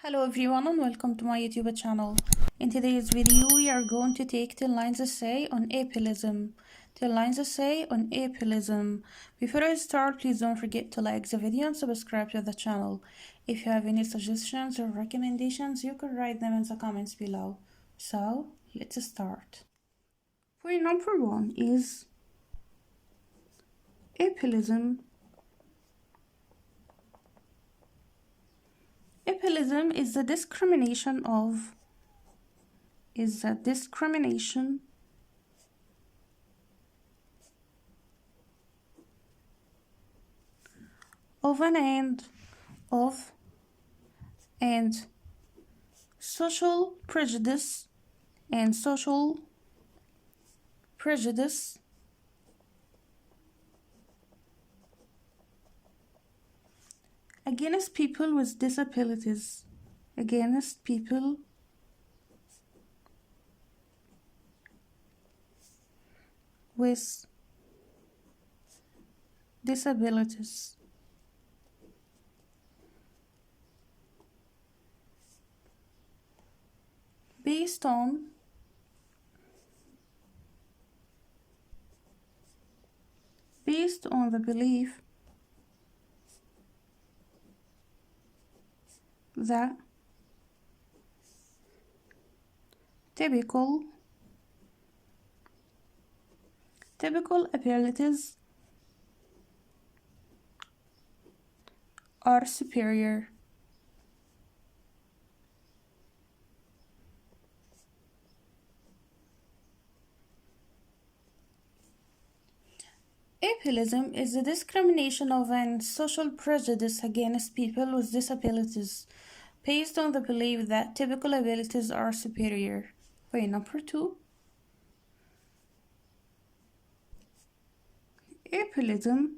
Hello everyone and welcome to my YouTube channel. In today's video we are going to take 10 lines essay on ableism. 10 lines essay on ableism. Before I start, please don't forget to like the video and subscribe to the channel. If you have any suggestions or recommendations, you can write them in the comments below. So let's start. Point number 1 is ableism. Ableism is the discrimination of and social prejudice against people with disabilities. Against people with disabilities. Based on the belief that typical abilities are superior. Ableism is the discrimination of and social prejudice against people with disabilities based on the belief that typical abilities are superior. Point number 2. Ableism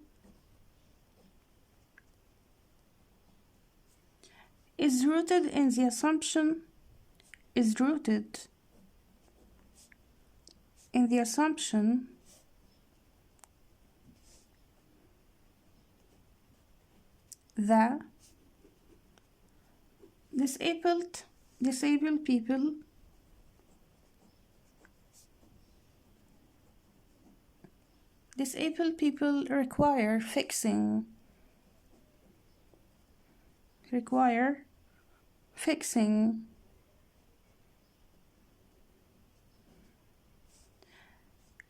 is rooted in the assumption that disabled people require fixing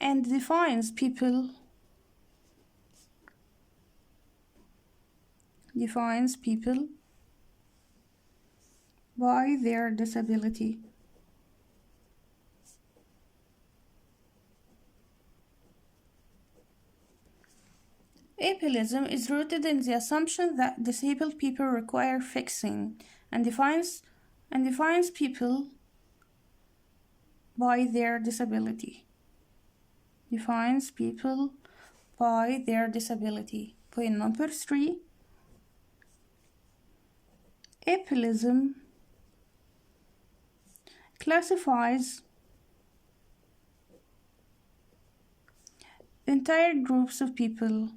and defines people by their disability. Ableism is rooted in the assumption that disabled people require fixing and defines people by their disability. Point number 3. Ableism classifies entire groups of people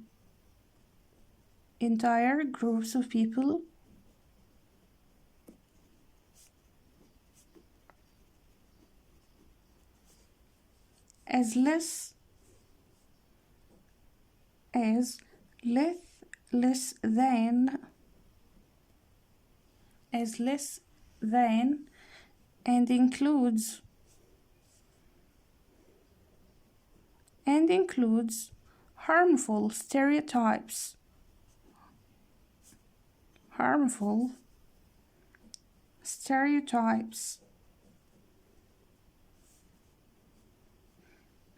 as less than and includes harmful stereotypes,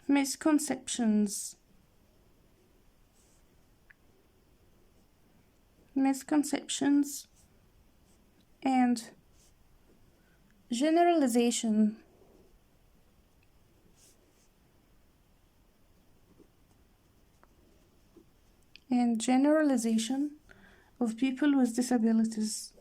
misconceptions, and generalization of people with disabilities.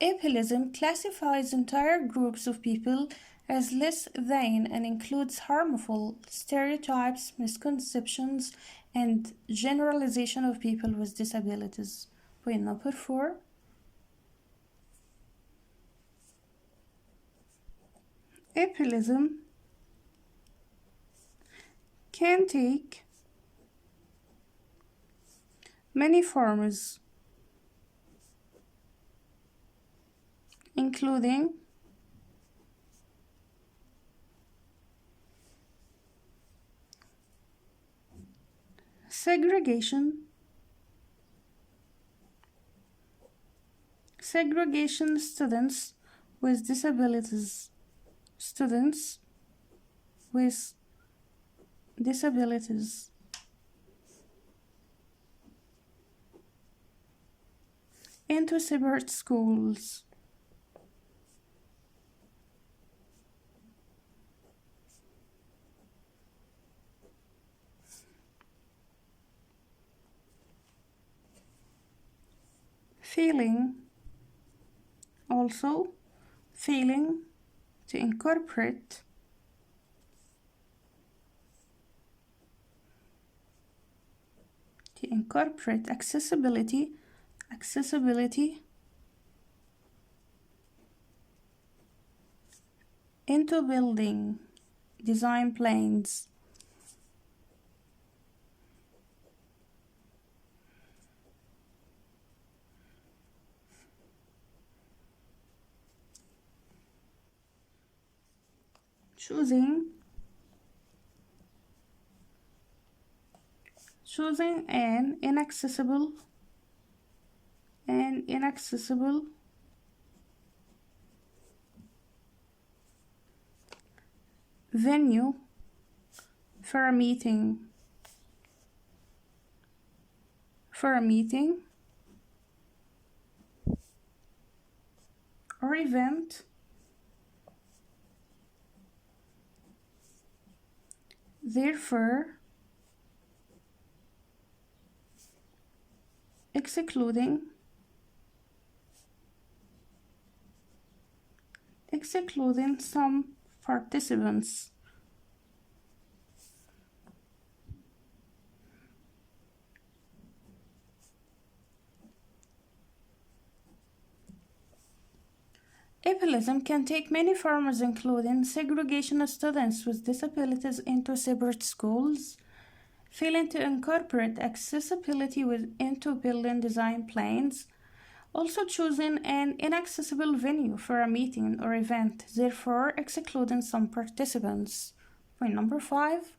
Ableism classifies entire groups of people as less than and includes harmful stereotypes, misconceptions, and generalization of people with disabilities. Point number 4. Ableism can take many forms, including segregation students with disabilities, into separate schools, failing to incorporate accessibility into building design plans. Choosing an inaccessible venue for a meeting or event therefore excluding some participants. Ableism can take many forms, including segregation of students with disabilities into separate schools, failing to incorporate accessibility into building design plans, also choosing an inaccessible venue for a meeting or event, therefore excluding some participants. Point number 5.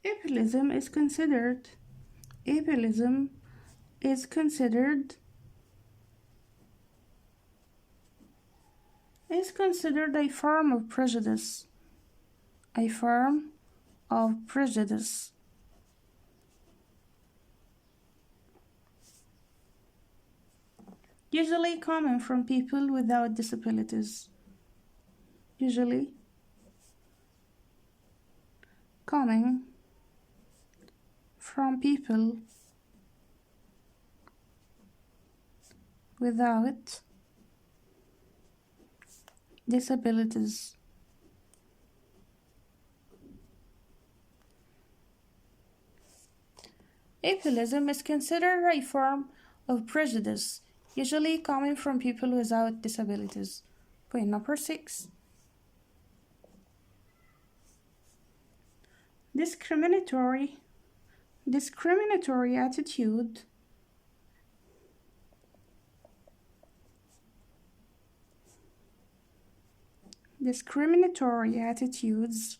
Ableism is considered a form of prejudice. Usually coming from people without disabilities. Without disabilities. Ableism is considered a form of prejudice, usually coming from people without disabilities. Point number 6. Discriminatory attitude discriminatory attitudes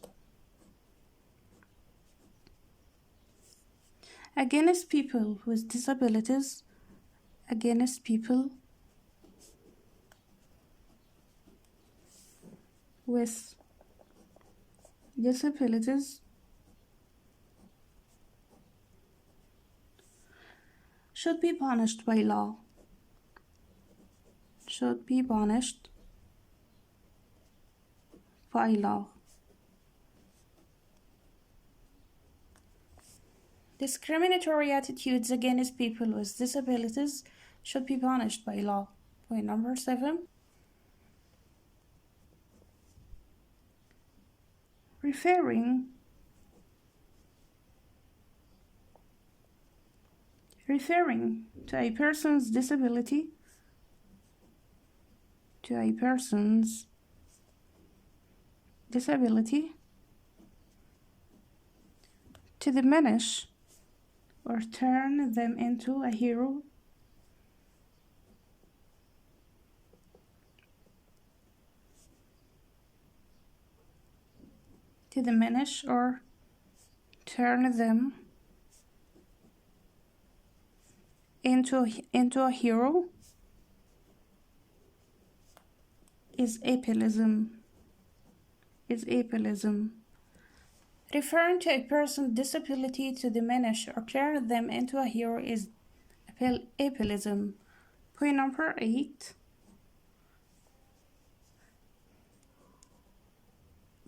against people with disabilities, should be punished by law. Discriminatory attitudes against people with disabilities should be punished by law. Point number 7. Referring to a person's disability, to diminish or turn them into a hero, to diminish or turn them into a hero is ableism. Referring to a person's disability to diminish or turn them into a hero is ableism. Point number 8.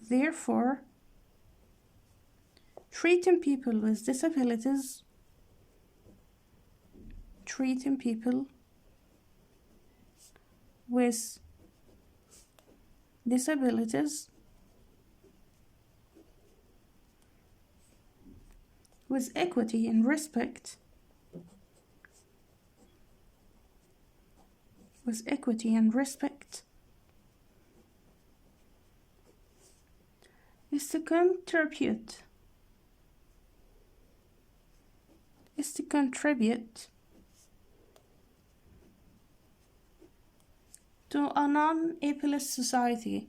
Therefore, treating people with disabilities with equity and respect is to contribute to a non-ableist society,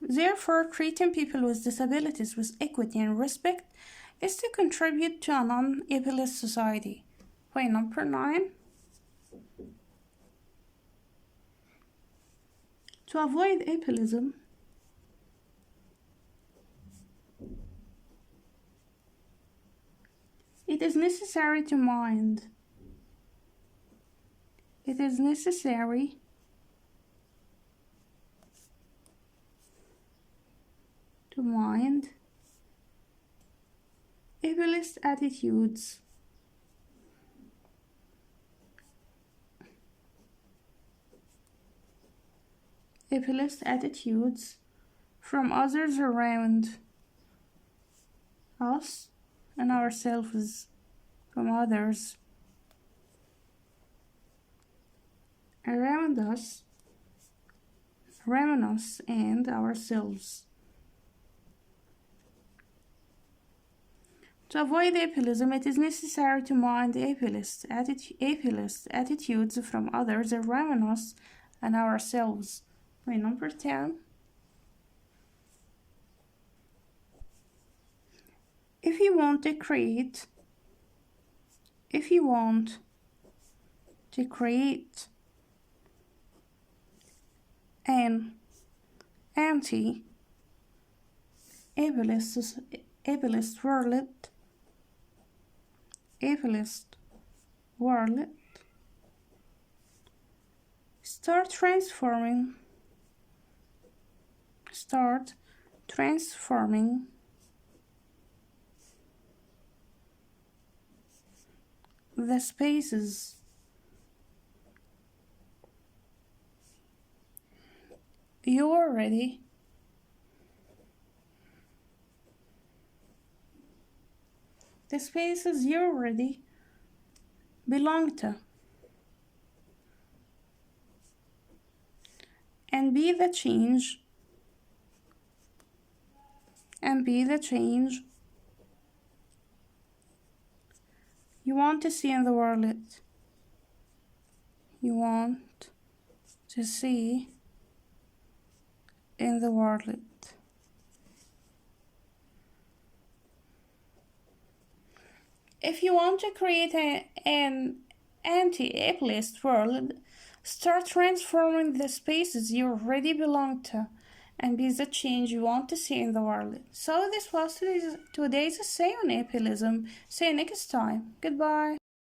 Therefore, treating people with disabilities with equity and respect is to contribute to a non-ableist society. Point number 9. To avoid ableism, it is necessary to mind ableist attitudes from others around us and ourselves, from others around us and ourselves. To avoid ableism, it is necessary to mind ableist attitudes from others around us and ourselves. Point number 10. If you want to create an anti-ableist world, start transforming the spaces you already belong to, and be the change you want to see in the world. If you want to create an anti-ableist world, start transforming the spaces you already belong to and be the change you want to see in the world. So this was today's essay on ableism. See you next time. Goodbye.